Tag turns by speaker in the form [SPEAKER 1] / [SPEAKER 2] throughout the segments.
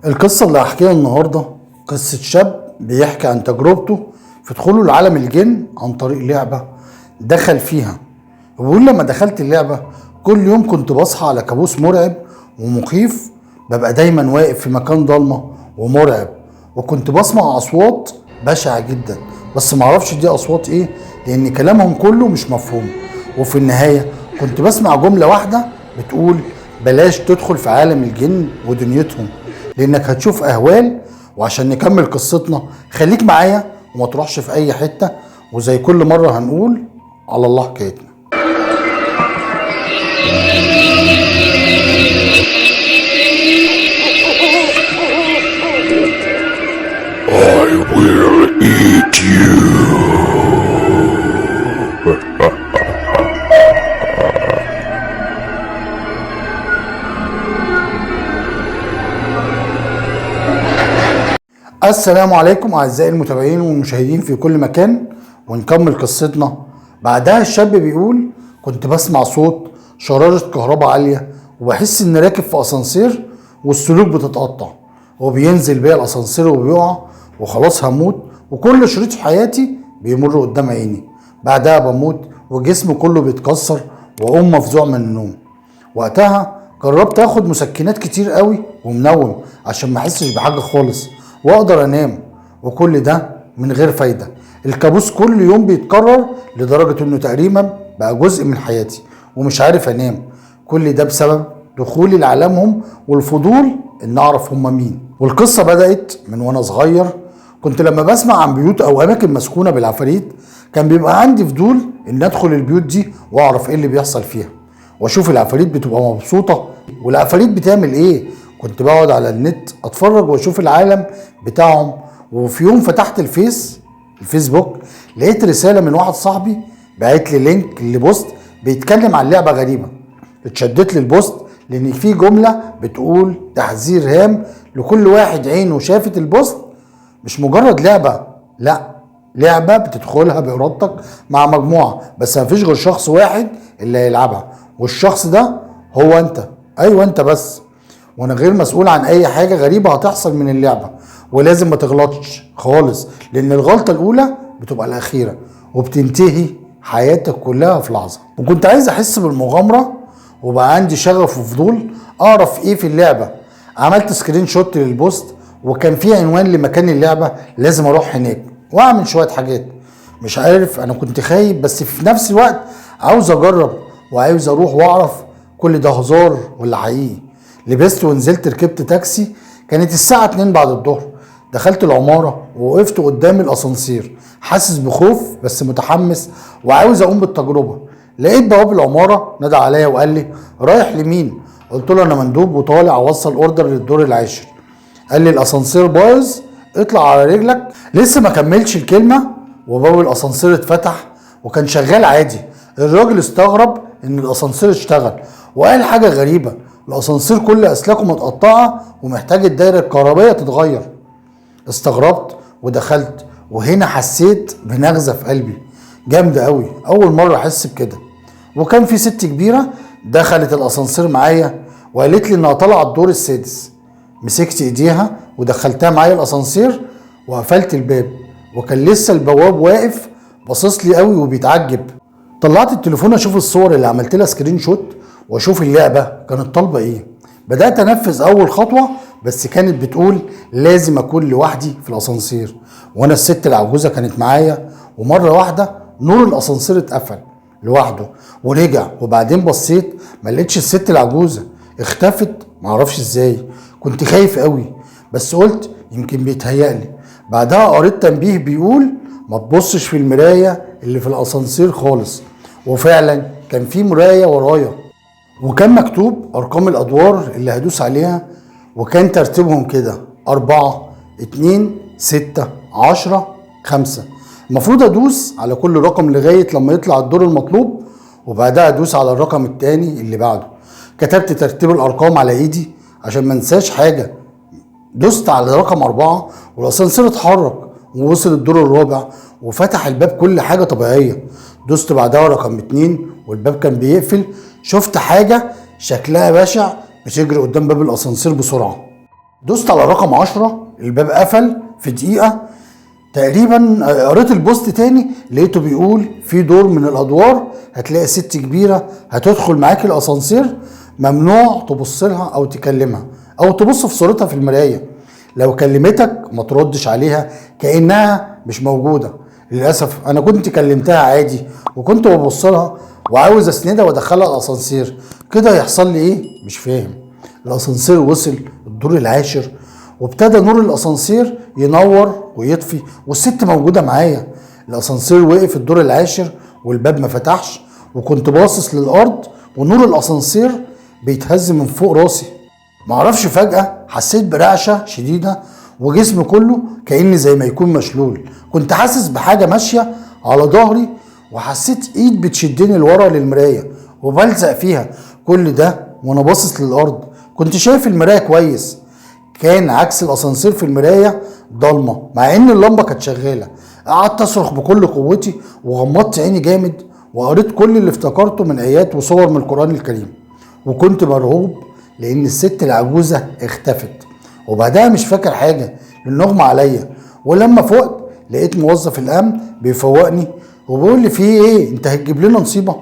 [SPEAKER 1] القصة اللي هحكيها النهاردة قصة شاب بيحكي عن تجربته في دخوله لعالم الجن عن طريق لعبة دخل فيها. وبيقول لما دخلت اللعبة كل يوم كنت بصحى على كابوس مرعب ومخيف، ببقى دايما واقف في مكان ضلمة ومرعب، وكنت بسمع أصوات بشعة جدا بس معرفش دي أصوات إيه لأن كلامهم كله مش مفهوم. وفي النهاية كنت بسمع جملة واحدة بتقول بلاش تدخل في عالم الجن ودنيتهم لانك هتشوف اهوال. وعشان نكمل قصتنا خليك معايا وما تروحش في اي حتة، وزي كل مرة هنقول على الله حكايتنا.
[SPEAKER 2] I will eat you.
[SPEAKER 1] السلام عليكم اعزائي المتابعين والمشاهدين في كل مكان، ونكمل قصتنا. بعدها الشاب بيقول كنت بسمع صوت شرارة كهرباء عالية وبحس اني راكب في اسانسير والسلوك بتتقطع وبينزل بيا الاسانسير وبيقع وخلاص هموت، وكل شريط في حياتي بيمر قدام عيني. بعدها بموت وجسمي كله بيتكسر واقوم مفزوع من النوم. وقتها جربت اخد مسكنات كتير قوي ومنوم عشان ما احسش بحاجه خالص واقدر انام، وكل ده من غير فايده. الكابوس كل يوم بيتكرر لدرجه انه تقريبا بقى جزء من حياتي ومش عارف انام. كل ده بسبب دخولي لعالمهم والفضول ان اعرف هم مين. والقصه بدات من وانا صغير. كنت لما بسمع عن بيوت او اماكن مسكونه بالعفاريت كان بيبقى عندي فضول ان ادخل البيوت دي واعرف ايه اللي بيحصل فيها، واشوف العفاريت بتبقى مبسوطه والعفاريت بتعمل ايه. كنت بقعد على النت اتفرج واشوف العالم بتاعهم. وفي يوم فتحت الفيسبوك لقيت رساله من واحد صاحبي بعت لي لينك لبوست بيتكلم عن لعبه غريبه. اتشدت للبوست لان في جمله بتقول تحذير هام لكل واحد عينه شافت البوست، مش مجرد لعبه، لا، لعبه بتدخلها بارادتك مع مجموعه، بس مفيش غير شخص واحد اللي هيلعبها، والشخص ده هو انت. ايوه انت بس، وانا غير مسؤول عن اي حاجه غريبه هتحصل من اللعبه. ولازم ما تغلطش خالص لان الغلطه الاولى بتبقى الاخيره وبتنتهي حياتك كلها في لحظه. وكنت عايز احس بالمغامره وبقى عندي شغف وفضول اعرف ايه في اللعبه. عملت سكرين شوت للبوست وكان في عنوان لمكان اللعبه، لازم اروح هناك واعمل شويه حاجات. مش عارف، انا كنت خايف بس في نفس الوقت عاوز اجرب وعاوز اروح واعرف كل ده هزار ولا حقيقي. لبست ونزلت ركبت تاكسي، كانت الساعة 2 بعد الظهر. دخلت العمارة ووقفت قدام الأسانسير حاسس بخوف بس متحمس وعاوز أقوم بالتجربة. لقيت بواب العمارة نادى عليا وقال لي رايح لمين؟ قلت له أنا مندوب وطالع أوصل أوردر للدور العاشر. قال لي الأسانسير بايظ اطلع على رجلك. لسه ما كملش الكلمة وباب الأسانسير اتفتح وكان شغال عادي. الراجل استغرب إن الأسانسير اشتغل وقال حاجة غريبة، الاسانسير كل اسلاكه متقطعه ومحتاج الدايره الكهربائيه تتغير. استغربت ودخلت، وهنا حسيت بنغزه في قلبي جامده قوي، اول مره احس بكده. وكان في ست كبيره دخلت الاسانسير معايا وقالت لي انها طالعه الدور السادس. مسكت ايديها ودخلتها معايا الاسانسير وقفلت الباب، وكان لسه البواب واقف باصص لي قوي وبيتعجب. طلعت التليفون اشوف الصور اللي عملت لها سكرين شوت واشوف اللعبه كانت طالبه ايه. بدات انفذ اول خطوه بس كانت بتقول لازم اكون لوحدي في الاسانسير، وانا الست العجوزه كانت معايا. ومره واحده نور الاسانسير اتقفل لوحده ورجع، وبعدين بصيت ما لقيتش الست العجوزه، اختفت معرفش ازاي. كنت خايف قوي بس قلت يمكن بيتهيألي. بعدها قريت تنبيه بيقول ما تبصش في المرايه اللي في الاسانسير خالص، وفعلا كان في مرايه ورايا وكان مكتوب ارقام الادوار اللي هدوس عليها، وكان ترتيبهم كده 4 2 6 10 5. المفروض ادوس على كل رقم لغايه لما يطلع الدور المطلوب، وبعدها ادوس على الرقم التاني اللي بعده. كتبت ترتيب الارقام على ايدي عشان ما انساش حاجه. دوست على رقم 4 والاسانسير اتحرك ووصل الدور الرابع وفتح الباب، كل حاجه طبيعيه. دوست بعدها رقم 2 والباب كان بيقفل. شفت حاجه شكلها بشع بتجري قدام باب الاسانسير بسرعه. دوست على رقم 10، الباب قفل في دقيقة تقريبا. قريت البوست تاني لقيته بيقول في دور من الادوار هتلاقي ست كبيرة هتدخل معاك الاسانسير، ممنوع تبص لها او تكلمها او تبص في صورتها في المراية. لو كلمتك ما تردش عليها كأنها مش موجودة. للأسف أنا كنت كلمتها عادي وكنت ببص لها وعاوز أسندها وأدخلها الأسانسير، كده يحصل لي إيه؟ مش فاهم. الأسانسير وصل الدور العاشر وابتدى نور الأسانسير ينور ويطفي والست موجودة معايا. الأسانسير وقف الدور العاشر والباب ما فتحش، وكنت باصص للأرض ونور الأسانسير بيتهز من فوق راسي. معرفش فجأة حسيت برعشة شديدة وجسمي كله كأني زي ما يكون مشلول. كنت حاسس بحاجة ماشية على ظهري وحسيت ايد بتشدني لورا للمراية وبلزق فيها. كل ده وانا باصص للأرض. كنت شايف المراية كويس، كان عكس الأسانسير في المراية ضلمة مع ان اللمبة كانت شغالة. قعدت اصرخ بكل قوتي وغمضت عيني جامد وقريت كل اللي افتكرته من آيات وصور من القرآن الكريم، وكنت مرعوب لان الست العجوزة اختفت. وبعدها مش فاكر حاجة لان اغمى عليا. ولما فقت لقيت موظف الامن بيفوقني وبيقول لي في ايه، انت هتجيب لنا نصيبة؟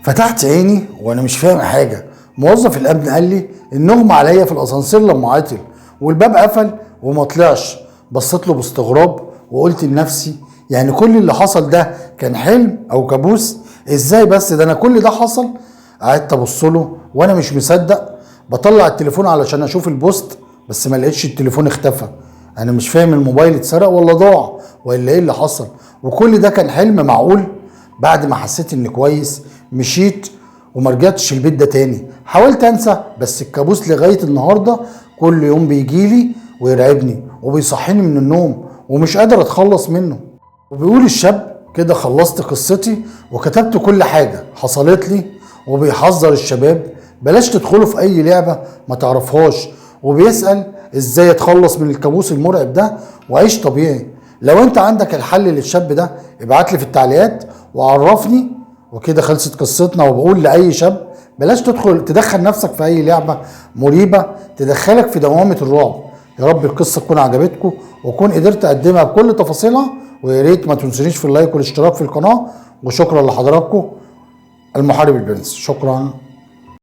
[SPEAKER 1] فتحت عيني وانا مش فاهم حاجة. موظف الامن قال لي ان اغمى عليا في الاسانسير لما عطل والباب قفل وما طلعش. بصيت له باستغراب وقلت لنفسي يعني كل اللي حصل ده كان حلم او كابوس؟ ازاي بس ده انا كل ده حصل؟ قعدت ابص له وانا مش مصدق. بطلع التليفون علشان اشوف البوست بس ما لقيتش التليفون، اختفى. انا مش فاهم الموبايل اتسرق ولا ضاع ولا ايه اللي حصل، وكل ده كان حلم معقول؟ بعد ما حسيت اني كويس مشيت وما رجعتش البيت ده تاني. حاولت انسى بس الكابوس لغاية النهاردة كل يوم بيجيلي ويرعبني وبيصحيني من النوم ومش قادر اتخلص منه. وبيقول الشاب كده خلصت قصتي وكتبت كل حاجة حصلت لي، وبيحذر الشباب بلاش تدخلوا في اي لعبة ما تعرفهاش، وبيسأل ازاي اتخلص من الكابوس المرعب ده وعيش طبيعي. لو انت عندك الحل للشاب ده ابعت لي في التعليقات وعرفني. وكده خلصت قصتنا، وبقول لاي شاب بلاش تدخل نفسك في اي لعبة مريبة تدخلك في دوامة الرعب. يا رب القصة تكون عجبتكم واكون قدرت اقدمها بكل تفاصيلها، ويا ريت ما تنسونيش في اللايك والاشتراك في القناة. وشكرا لحضراتكم. المحارب البرنس، شكرا.